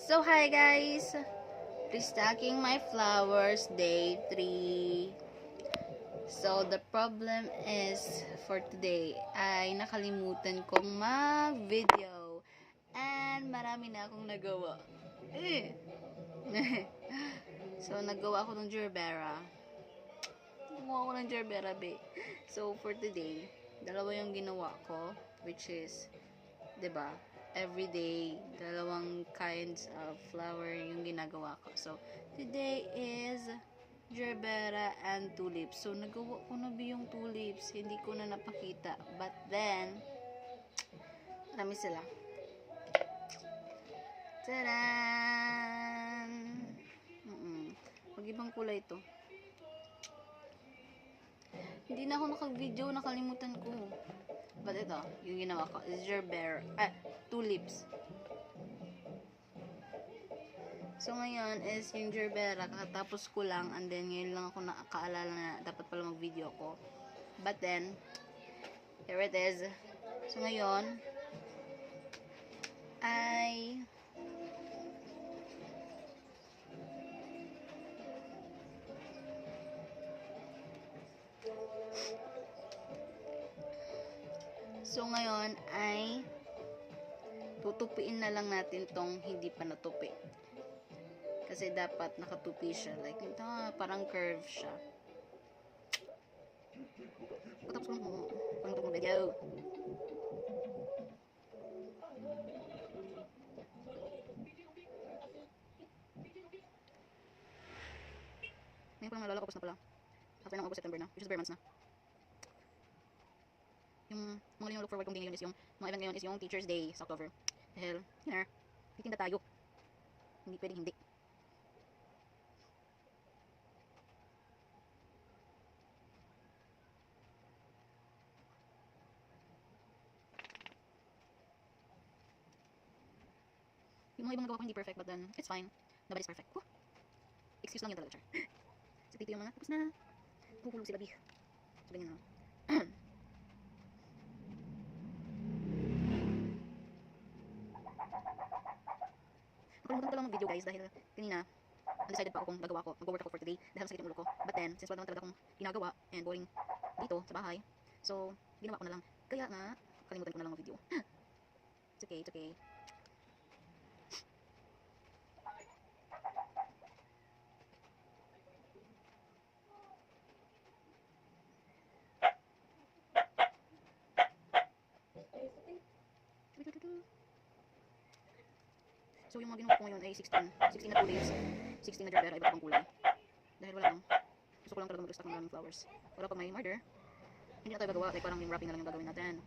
So, hi guys! Restocking my flowers, day 3. So, the problem is, for today, ay nakalimutan kong mag-video. And, marami na akong nagawa. So, nagawa ako ng Gerbera. Gumawa ako ng Gerbera, be. So, for today, dalawa yung ginawa ko, which is, 'di ba? Everyday, dalawang kinds of flower yung ginagawa ko. So, today is Gerbera and tulips. So, nagawa ko na yung tulips. Hindi ko na napakita. But then, marami sila. Tadaan! Mag-ibang kulay ito. Hindi na ako nakag-video. Nakalimutan ko. But ito, yung ginawa ko is Gerbera. Tulips. So, ngayon is yung Gerbera, kakatapos ko lang, and then ngayon lang ako nakaalala na dapat pala mag-video ko. But then, here it is. So, ngayon, ay tutupiin na lang natin tong hindi pa natupi. Kasi dapat nakatupi siya. Like, ito, parang curve siya. Patapos ko mo. Pag natapos mo video. Ngayon pa lang nalala, August na pala. After ng August, September na. Which is bare months na. Yung mga look forward kong day ngayon is yung mga event ngayon is yung Teacher's Day sa October. Dahil, titinda tayo. Hindi pwedeng hindi. Yung mga ibang nagawa ko hindi perfect, but then, it's fine. Nobody's perfect. Excuse lang yun talaga, Char. So, dito yung mga, tapos na. Huhulog sila, bih. So, ganyan na. Nakalimutan ko lang mag-video, guys, dahil kanina, undecided pa ako kung nagawa ko, mag-work ako for today, dahil masakit yung ulo ko. But then, since wala naman talaga akong ginagawa, and boring dito, sa bahay, so, ginawa ko na lang. Kaya nga, kalimutan ko na lang mag-video. It's okay, it's okay. So, yung mga ginawa ko ngayon ay 16 na tulips, 16 na Gerbera, iba't ibang kulay. Dahil wala lang. Gusto ko lang talaga mag-stock ng maraming flowers. Wala pag may murder, hindi na tayo gagawa. Like, parang yung wrapping na lang yung gagawin natin.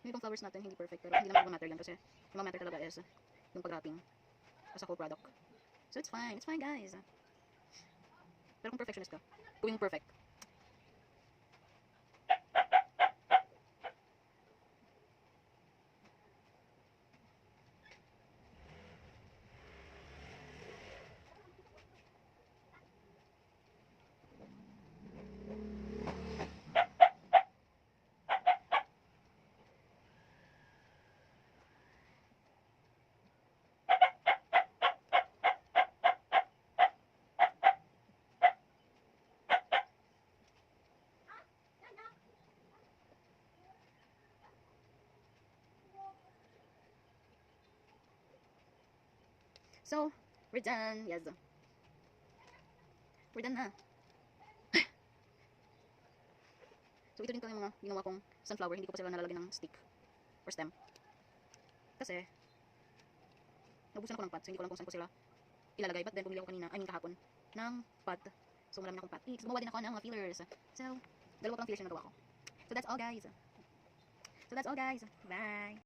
Yung ibang flowers natin, hindi perfect, pero hindi naman matter yan kasi yung matter talaga is yung pag-wrapping as a whole product. So it's fine guys. Pero kung perfectionist ka, gawin mo perfect. So, we're done. Yes. We're done na. So, ito din yung mga ginawa kong sunflower. Hindi ko pa sila nalalagyan ng stick or stem. Kasi, nabusan ako ng pot. So, hindi ko alam kung saan ko sila ilalagay. But then, bumili ako kanina, kahapon, ng pot. So, marami akong pot. Gumawa din ako ng mga fillers. So, dalawa pa lang fillers yung nagawa ko. So, that's all guys. Bye!